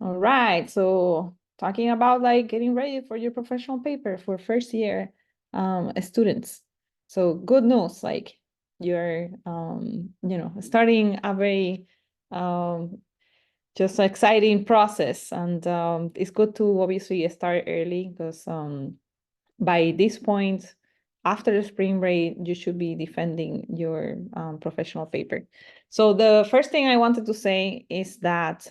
All right, so talking about like getting ready for your professional paper for first year students. So good news, like you're starting a very just exciting process, and it's good to obviously start early because by this point after the spring break you should be defending your professional paper. So the first thing I wanted to say is that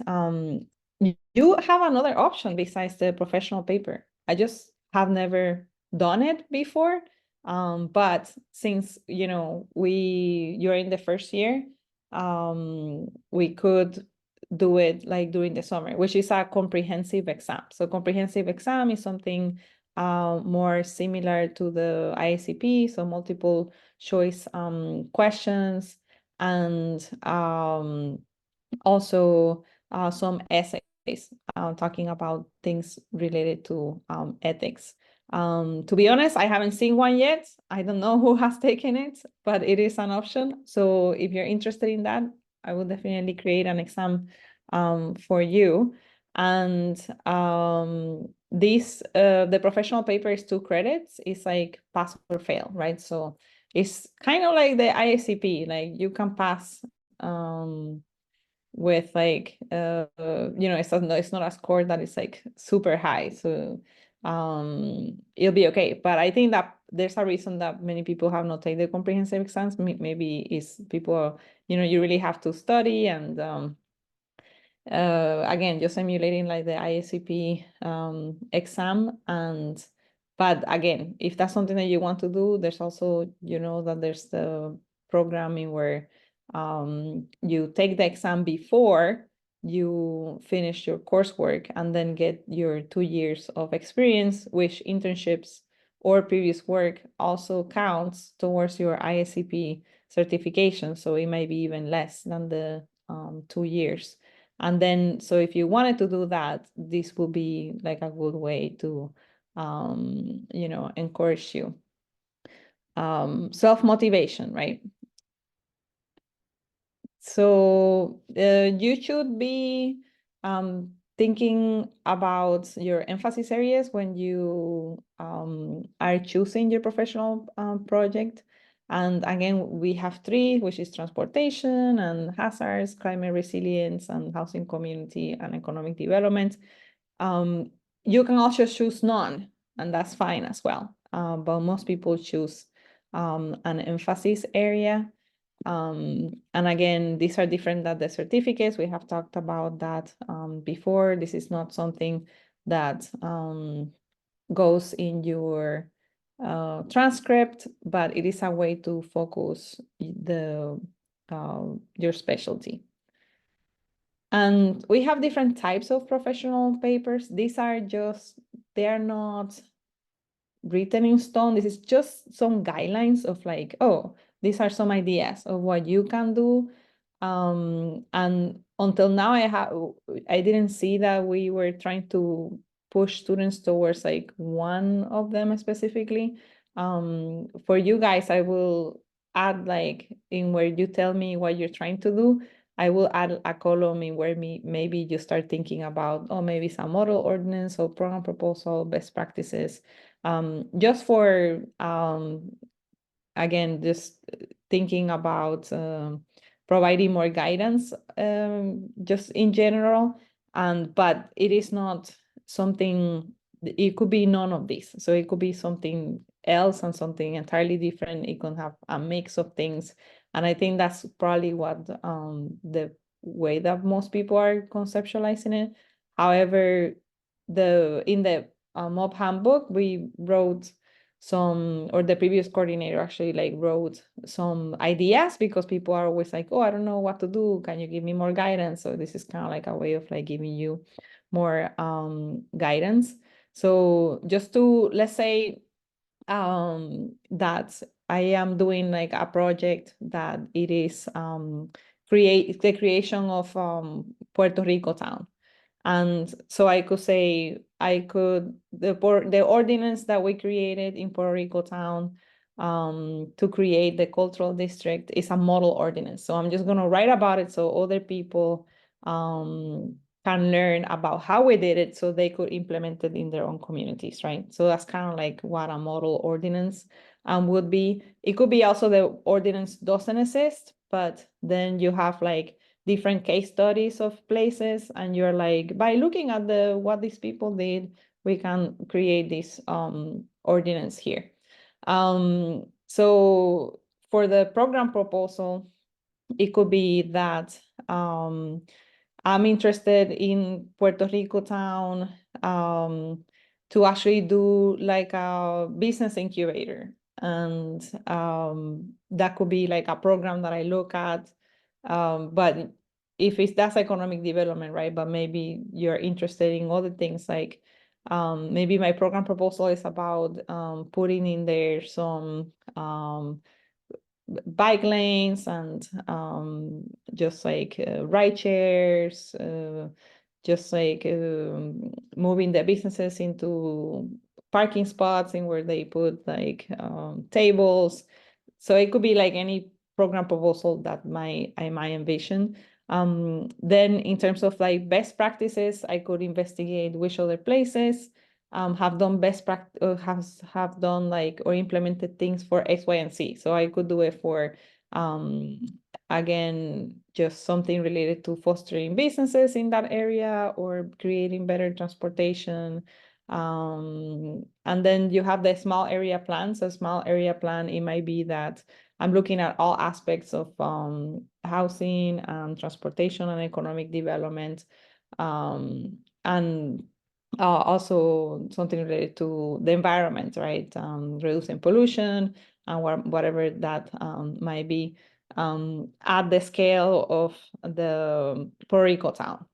you have another option besides the professional paper. I just have never done it before, but since you're in the first year, we could do it like during the summer, which is a comprehensive exam. So comprehensive exam is something more similar to the ISCP, so multiple choice questions, and also some essays talking about things related to ethics. To be honest, I haven't seen one yet. I don't know who has taken it, but it is an option. So if you're interested in that, I will definitely create an exam for you. And the professional paper is 2 credits. It's like pass or fail, right? So it's kind of like the ISCP, like you can pass with like it's not a score that is like super high, so it'll be okay. But I think that there's a reason that many people have not taken the comprehensive exams. Maybe is people, you really have to study, and again, just emulating like the ISCP exam. But again, if that's something that you want to do, there's also, that there's the programming where you take the exam before you finish your coursework and then get your 2 years of experience, which internships or previous work also counts towards your ISCP certification. So it might be even less than the 2 years. And then, so if you wanted to do that, this will be like a good way to, encourage you. Self-motivation, right? So you should be thinking about your emphasis areas when you are choosing your professional project. And again, we have 3, which is transportation and hazards, climate resilience, and housing, community, and economic development. You can also choose none, and that's fine as well. But most people choose an emphasis area. And again, these are different than the certificates. We have talked about that before. This is not something that goes in your transcript, but it is a way to focus your specialty. And we have different types of professional papers. They are not written in stone. This is just some guidelines of like, oh, these are some ideas of what you can do. And until now, I didn't see that we were trying to push students towards like one of them specifically. For you guys, I will add like in where you tell me what you're trying to do. I will add a column in where maybe you start thinking about, oh, maybe some model ordinance or program proposal, best practices, just for again, just thinking about providing more guidance, just in general. But it is not something, it could be none of this. So it could be something else and something entirely different. It can have a mix of things. And I think that's probably what the way that most people are conceptualizing it. However, in the MOB handbook, we wrote or the previous coordinator actually like wrote some ideas, because people are always like, oh, I don't know what to do, can you give me more guidance? So this is kind of like a way of like giving you more guidance. So just to, let's say that I am doing like a project that it is the creation of Puerto Rico town. And so I could say, the ordinance that we created in Puerto Rico town to create the cultural district is a model ordinance. So I'm just going to write about it so other people can can learn about how we did it so they could implement it in their own communities, right? So that's kind of like what a model ordinance would be. It could be also the ordinance doesn't exist, but then you have like different case studies of places, and you're like, by looking at what these people did, we can create this ordinance here. So for the program proposal, it could be that I'm interested in Puerto Rico town to actually do like a business incubator. And that could be like a program that I look at. But if that's economic development, right? But maybe you're interested in other things like maybe my program proposal is about putting in there some bike lanes and just like ride shares, just like moving the businesses into parking spots in where they put like tables. So it could be like any program proposal that I might envision. Then in terms of like best practices, I could investigate which other places have done best practice, have done like or implemented things for X, Y, and Z. So I could do it for again, just something related to fostering businesses in that area or creating better transportation. And then you have the small area plans. A small area plan, it might be that I'm looking at all aspects of housing, transportation, and economic development, and also something related to the environment, right? Reducing pollution and whatever that might be at the scale of the Puerto Rico town.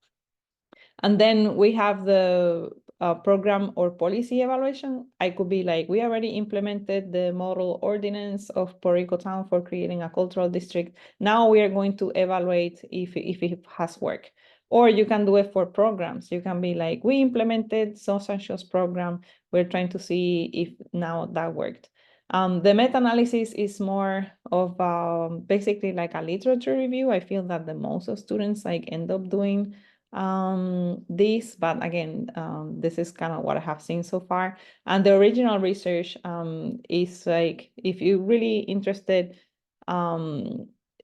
And then we have the program or policy evaluation. I could be like, we already implemented the model ordinance of Puerto Rico town for creating a cultural district. Now we are going to evaluate if it has worked. Or you can do it for programs. You can be like, we implemented such program. We're trying to see if now that worked. The meta-analysis is more of basically like a literature review. I feel that the most of students like end up doing this, but again, this is kind of what I have seen so far. And the original research is like, if you're really interested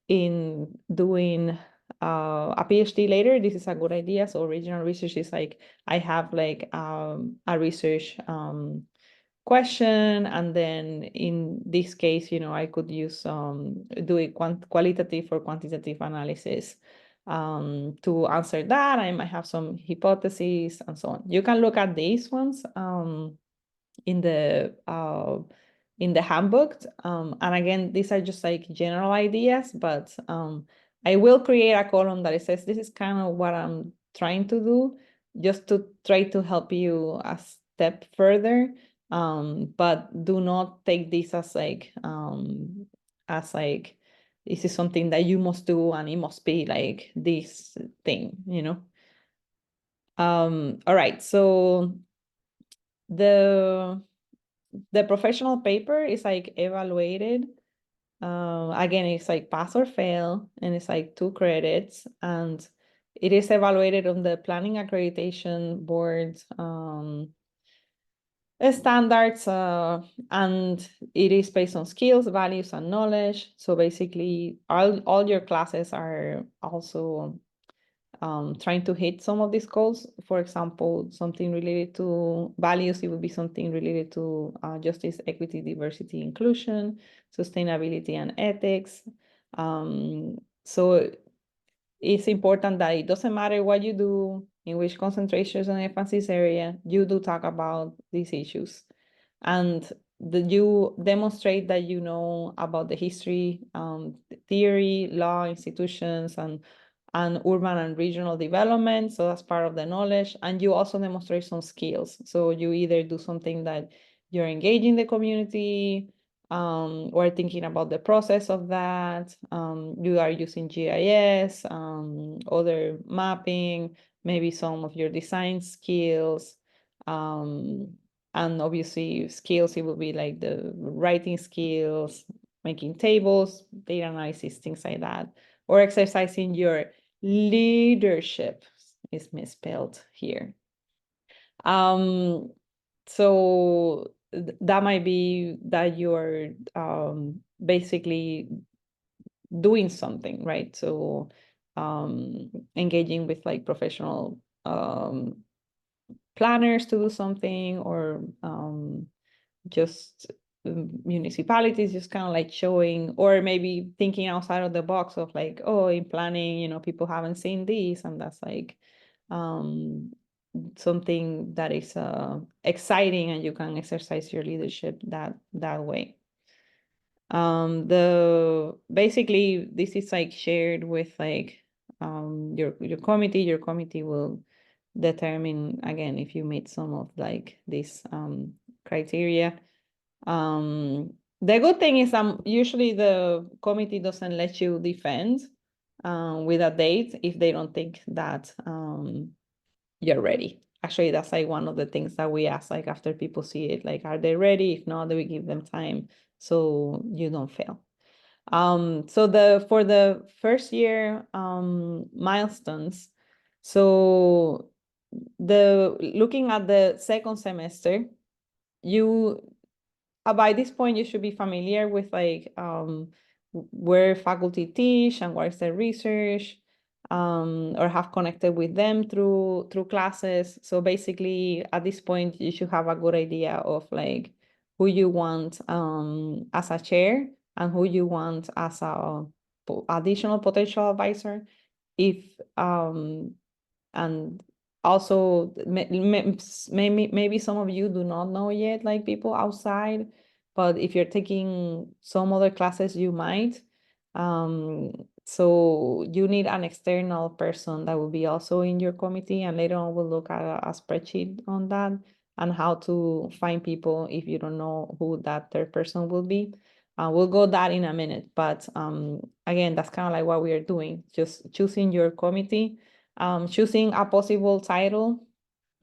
in doing a PhD later, this is a good idea. So original research is like, I have like a research question, and then in this case, I could use do a qualitative or quantitative analysis to answer that. I might have some hypotheses and so on. You can look at these ones in the handbook. And again, these are just like general ideas, but I will create a column that it says this is kind of what I'm trying to do, just to try to help you a step further. But do not take this as like this is something that you must do and it must be like this thing, all right, so the professional paper is like evaluated. Again, it's like pass or fail, and it's like 2 credits, and it is evaluated on the Planning Accreditation Board standards, and it is based on skills, values, and knowledge. So basically, all your classes are also trying to hit some of these goals. For example, something related to values, it would be something related to justice, equity, diversity, inclusion, sustainability, and ethics. So it's important that it doesn't matter what you do, in which concentrations and emphasis area, you do talk about these issues. And you demonstrate that you know about the history, theory, law, institutions, and urban and regional development. So that's part of the knowledge. And you also demonstrate some skills. So you either do something that you're engaging the community, or thinking about the process of that. You are using GIS, other mapping, maybe some of your design skills. And obviously skills, it will be like the writing skills, making tables, data analysis, things like that, or exercising your leadership is misspelled here. So that might be that you're basically doing something, right? So engaging with like professional planners to do something, or just municipalities just kind of like showing, or maybe thinking outside of the box of like, oh, in planning, people haven't seen this, and that's like something that is exciting, and you can exercise your leadership that way. The basically this is like shared with like your committee. Your committee will determine again if you meet some of like this criteria. The good thing is usually the committee doesn't let you defend with a date if they don't think that you're ready. Actually, that's like one of the things that we ask, like after people see it, like, are they ready? If not, do we give them time so you don't fail? So for the first year milestones, so looking at the second semester, by this point you should be familiar with like where faculty teach and what is their research, or have connected with them through classes. So basically at this point you should have a good idea of like who you want as a chair and who you want as a additional potential advisor. If and also maybe some of you do not know yet like people outside, but if you're taking some other classes you might. So you need an external person that will be also in your committee, and later on we'll look at a spreadsheet on that and how to find people if you don't know who that third person will be. We'll go that in a minute, but again, that's kind of like what we are doing, just choosing your committee, choosing a possible title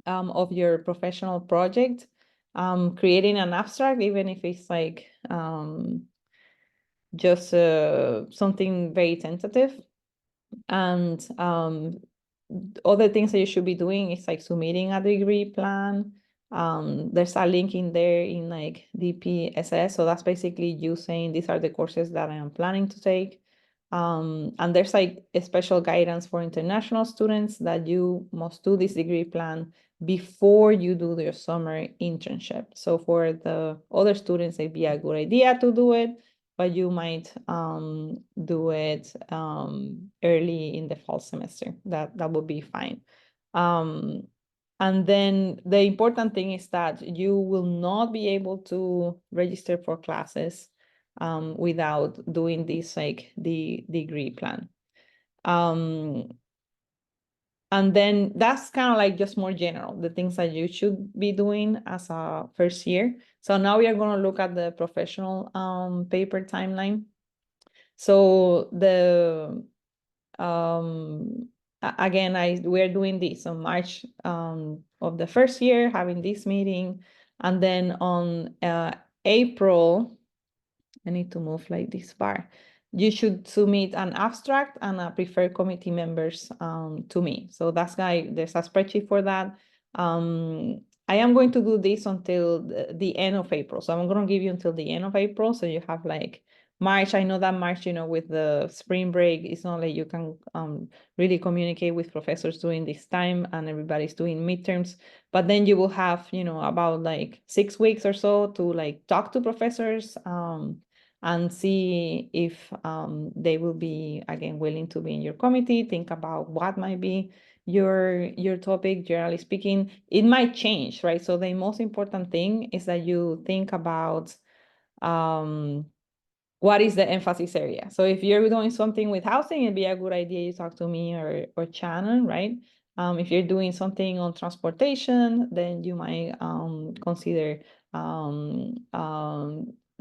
of your professional project, creating an abstract, even if it's like just something very tentative. And other things that you should be doing is like submitting a degree plan. There's a link in there in like DPSS. So that's basically you saying these are the courses that I am planning to take. And there's like a special guidance for international students that you must do this degree plan before you do your summer internship. So for the other students, it'd be a good idea to do it, but you might do it early in the fall semester. That would be fine. And then the important thing is that you will not be able to register for classes without doing this like the degree plan. And then that's kind of like just more general, the things that you should be doing as a first year. So now we are going to look at the professional paper timeline. So again, we're doing this on March of the first year, having this meeting, and then on April, I need to move like this bar. You should submit an abstract and a preferred committee members to me. So there's a spreadsheet for that. I am going to do this until the end of April. So I'm going to give you until the end of April. So you have like March. I know that March, with the spring break, it's not like you can really communicate with professors during this time, and everybody's doing midterms. But then you will have, about like 6 weeks or so to like talk to professors and see if they will be, again, willing to be in your committee. Think about what might be your topic. Generally speaking, it might change, right? So the most important thing is that you think about what is the emphasis area. So if you're doing something with housing, it'd be a good idea you talk to me or Shannon, right? If you're doing something on transportation, then you might consider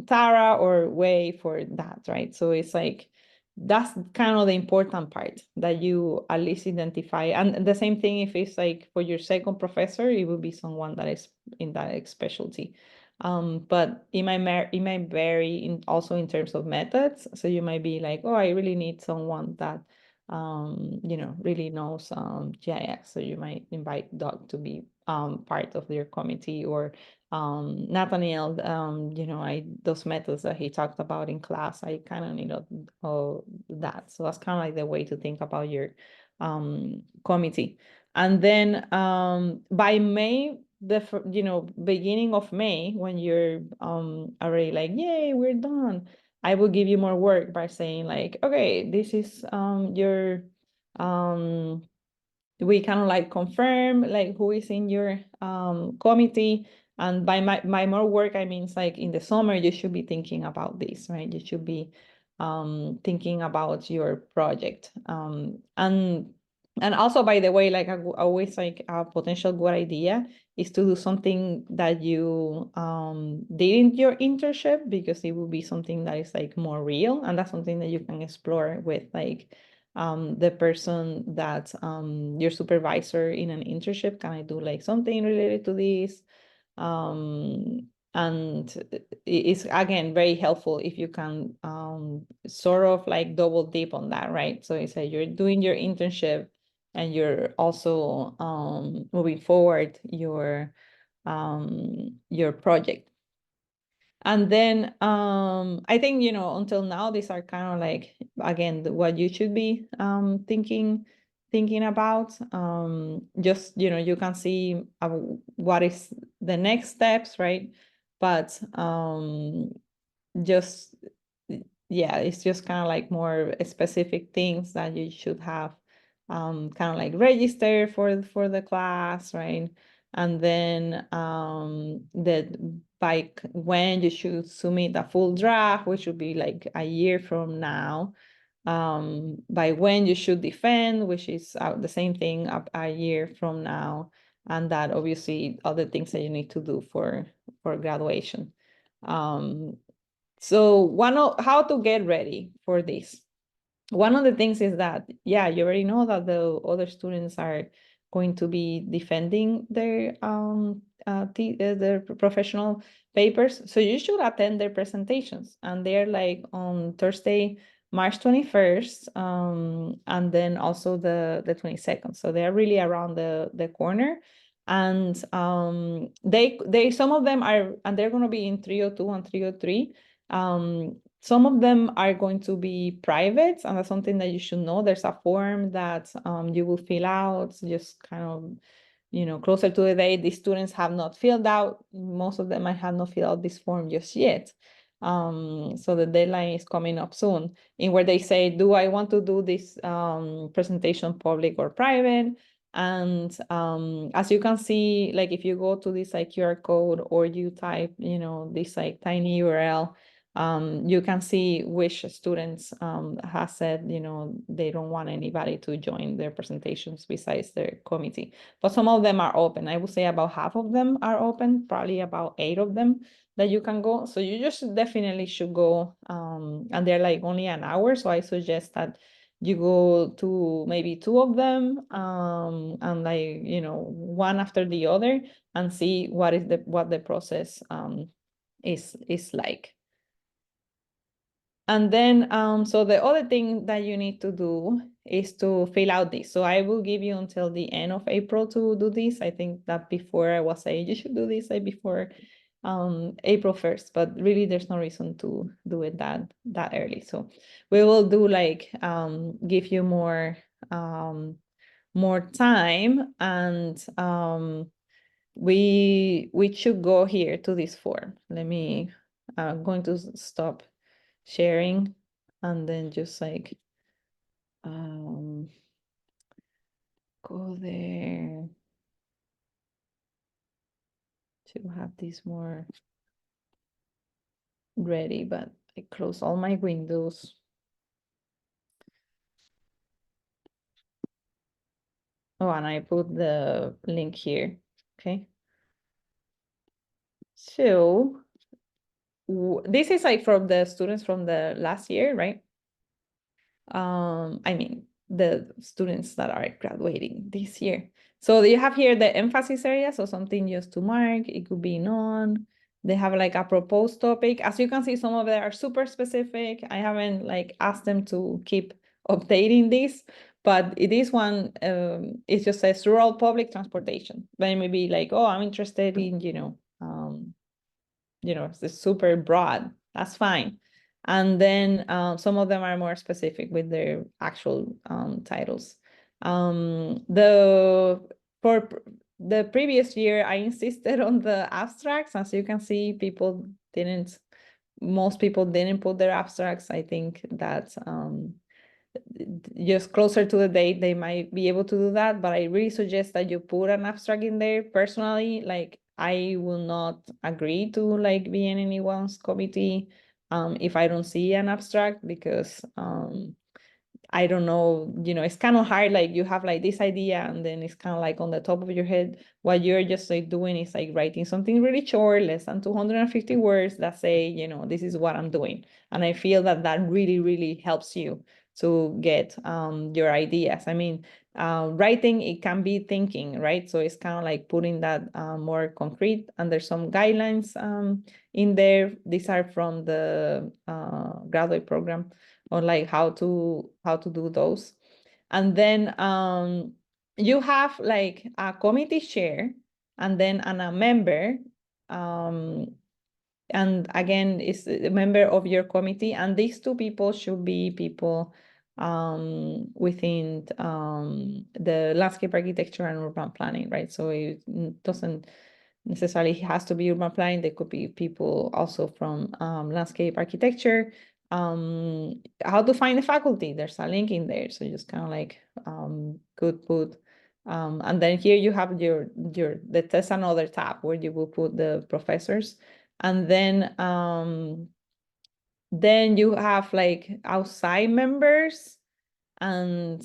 Tara or Way for that, right? So it's like, that's kind of the important part, that you at least identify. And the same thing, if it's like for your second professor, it would be someone that is in that specialty. But it might vary also in terms of methods. So you might be like, oh, I really need someone that really knows GIS. So you might invite Doug to be part of their committee, or Nathaniel, those methods that he talked about in class, I kind of need that. So that's kind of like the way to think about your committee. And then by May, beginning of May, when you're already like, yay, we're done, I will give you more work by saying like, okay, this is your we kind of like confirm like who is in your committee. And by my more work, I mean, it's like in the summer, you should be thinking about this, right? You should be thinking about your project. And also, by the way, like always, like a potential good idea is to do something that you did in your internship, because it will be something that is like more real, and that's something that you can explore with like the person that your supervisor in an internship. Can I do like something related to this? And it's again very helpful if you can sort of like double dip on that, right? So it's like you're doing your internship and you're also moving forward your project. And then I think, until now, these are kind of like, again, what you should be thinking about. Just, you can see what is the next steps, right? But just, yeah, it's just kind of like more specific things that you should have kind of like register for the class, right? And then that by when you should submit a full draft, which would be like a year from now. By when you should defend, which is the same thing a year from now. And that obviously other things that you need to do for graduation. So how to get ready for this. One of the things is that, yeah, you already know that the other students are going to be defending their their professional papers. So you should attend their presentations, and they're like on Thursday, March 21st, and then also the 22nd. So they're really around the corner. And they some of them are, and they're going to be in 302 and 303. Some of them are going to be private, and that's something that you should know. There's a form that you will fill out, just kind of, closer to the day. The students have not filled out. Most of them might have not filled out this form just yet. So the deadline is coming up soon, in where they say, do I want to do this presentation public or private? And as you can see, like if you go to this like QR code, or you type, this like tiny URL, you can see which students has said, they don't want anybody to join their presentations besides their committee. But some of them are open. I would say about half of them are open, probably about 8 of them that you can go. So you just definitely should go. And they're like only an hour. So I suggest that you go to maybe 2 of them, and like, one after the other, and see what the process is like. And then, so the other thing that you need to do is to fill out this. So I will give you until the end of April to do this. I think that before I was saying you should do this like before April 1st, but really there's no reason to do it that early. So we will do like give you more time, and we should go here to this form. I'm going to stop sharing, and then just like go there to have this more ready. But I close all my windows. Oh, and I put the link here. Okay. So this is like from the students from the last year, right? I mean, the students that are graduating this year. So you have here the emphasis area, so something just to mark. It could be none. They have like a proposed topic. As you can see, some of them are super specific. I haven't like asked them to keep updating this, but it is one, it just says rural public transportation. But it may be like, oh, I'm interested in, it's super broad. That's fine. And then some of them are more specific with their actual titles. For the previous year, I insisted on the abstracts. As you can see, most people didn't put their abstracts. I think that just closer to the date, they might be able to do that, but I really suggest that you put an abstract in there. Personally, like, I will not agree to like be in anyone's committee if I don't see an abstract, because I don't know, it's kind of hard. Like, you have like this idea, and then it's kind of like on the top of your head. What you're just like doing is like writing something really short, less than 250 words, that say, this is what I'm doing. And I feel that that really, really helps you to get your ideas. I mean, writing, it can be thinking, right? So it's kind of like putting that more concrete, and there's some guidelines in there. These are from the graduate program on like how to do those. And then you have like a committee chair, and then a member, and again, is a member of your committee, and these two people should be people within the landscape architecture and urban planning, right? So it doesn't necessarily has to be urban planning. They could be people also from landscape architecture. How to find the faculty, there's a link in there, so just kind of like could put and then here you have there's another tab where you will put the professors. And then you have like outside members, and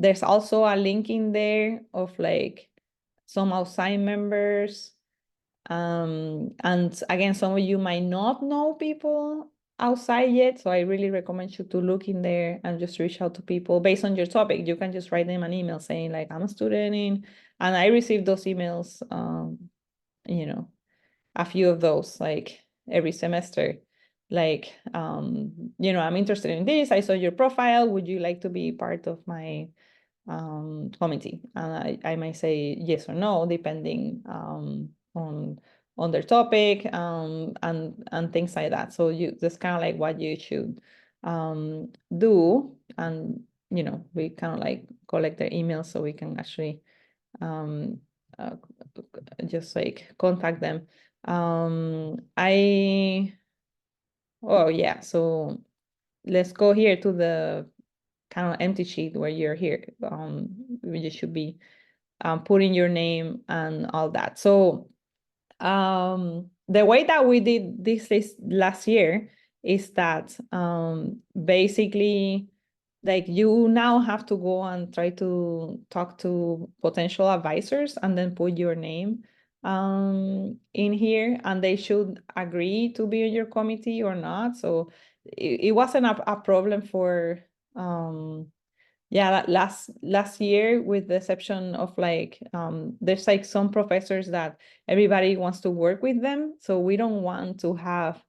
there's also a link in there of like some outside members. And again, some of you might not know people outside yet, so I really recommend you to look in there and just reach out to people based on your topic. You can just write them an email saying like, I'm a student and I received those emails, a few of those like every semester. Like, I'm interested in this. I saw your profile. Would you like to be part of my committee? And I might say yes or no, depending on their topic and things like that. So that's kind of like what you should do. And we kind of like collect their emails so we can actually uh, just like contact them. Oh yeah, so let's go here to the kind of empty sheet where you're here. You should be putting your name and all that. So the way that we did this last year is that basically, like, you now have to go and try to talk to potential advisors and then put your name in here, and they should agree to be in your committee or not. So it wasn't a problem for yeah, last year, with the exception of like there's like some professors that everybody wants to work with them, so we don't want to have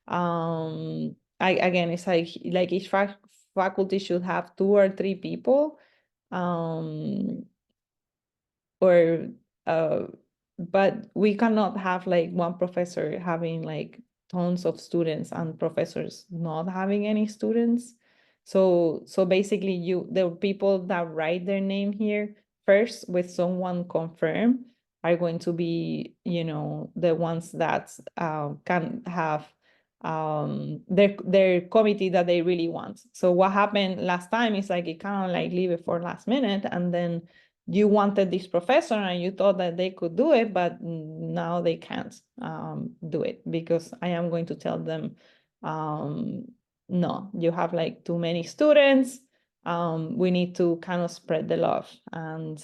again, it's like each faculty should have 2 or 3 people, um or but we cannot have like one professor having like tons of students and professors not having any students. So basically, the people that write their name here first with someone confirmed are going to be, the ones that can have their committee that they really want. So what happened last time is like, it kind of like leave it for last minute, and then you wanted this professor and you thought that they could do it, but now they can't do it, because I am going to tell them, no, you have like too many students. We need to kind of spread the love. And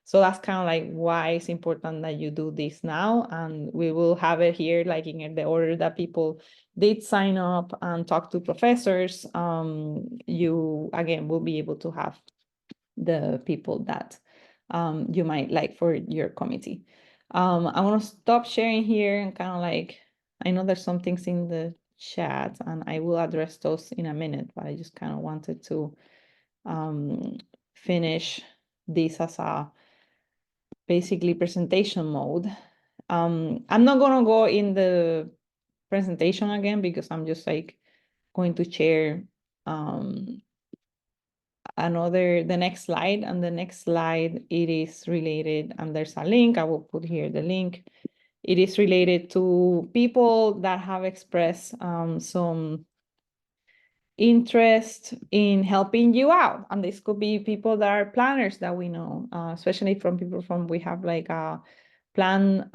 so that's kind of like why it's important that you do this now. And we will have it here, like in the order that people did sign up and talk to professors. You, again, will be able to have the people that you might like for your committee. I want to stop sharing here and kind of like, I know there's some things in the chat, and I will address those in a minute, but I just kind of wanted to finish this as a basically presentation mode. I'm not gonna go in the presentation again because I'm just like going to share the next slide, and the next slide, it is related, and there's a link, I will put here the link. It is related to people that have expressed some interest in helping you out. And this could be people that are planners that we know, especially from people we have like a plan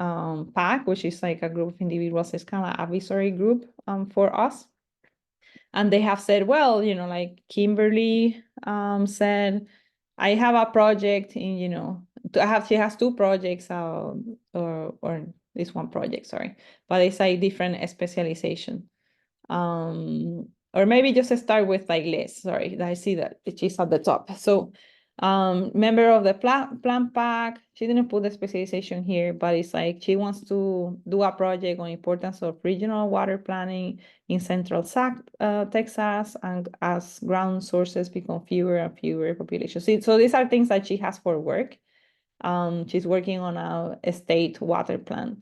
pack, which is like a group of individuals. It's kind of advisory group for us. And they have said, well, like Kimberly said, I have a project in, she has two projects, or this one project, sorry, but it's like different specialization. Or maybe just start with like Liz, sorry, I see that she's at the top. So member of the plan pack, she didn't put the specialization here, but it's like she wants to do a project on importance of regional water planning in Central Texas, and as ground sources become fewer and fewer populations. So these are things that she has for work. She's working on a state water plan.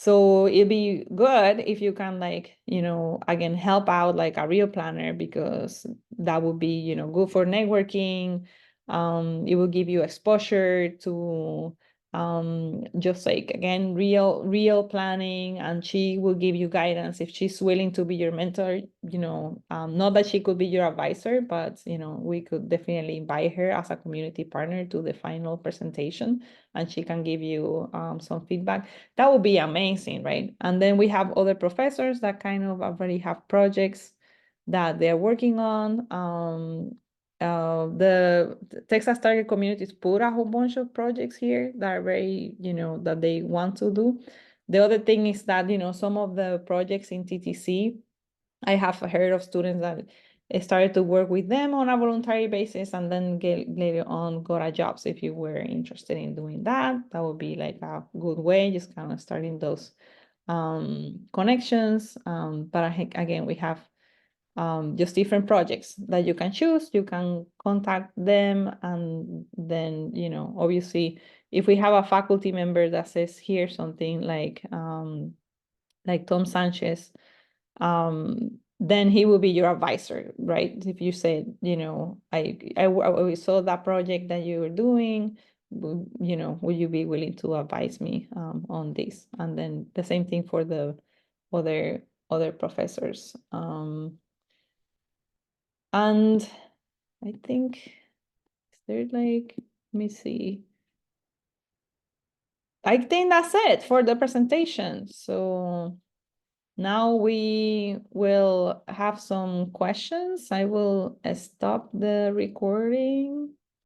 So it'd be good if you can, like, again, help out like a real planner, because that would be, good for networking. It will give you exposure to just like, again, real planning, and she will give you guidance if she's willing to be your mentor. Not that she could be your advisor, but we could definitely invite her as a community partner to the final presentation, and she can give you some feedback. That would be amazing, right? And then we have other professors that kind of already have projects that they're working on. The Texas Target Communities put a whole bunch of projects here that are very, that they want to do. The other thing is that, some of the projects in TTC, I have heard of students that started to work with them on a voluntary basis, and then later on got a job. So if you were interested in doing that, that would be like a good way, just kind of starting those connections. But I think, again, we have just different projects that you can choose. You can contact them, and then, obviously, if we have a faculty member that says here something like Tom Sanchez, then he will be your advisor, right? If you said, I saw that project that you were doing, would you be willing to advise me on this? And then the same thing for the other professors. And I think, is there like, let me see. I think that's it for the presentation. So now we will have some questions. I will stop the recording.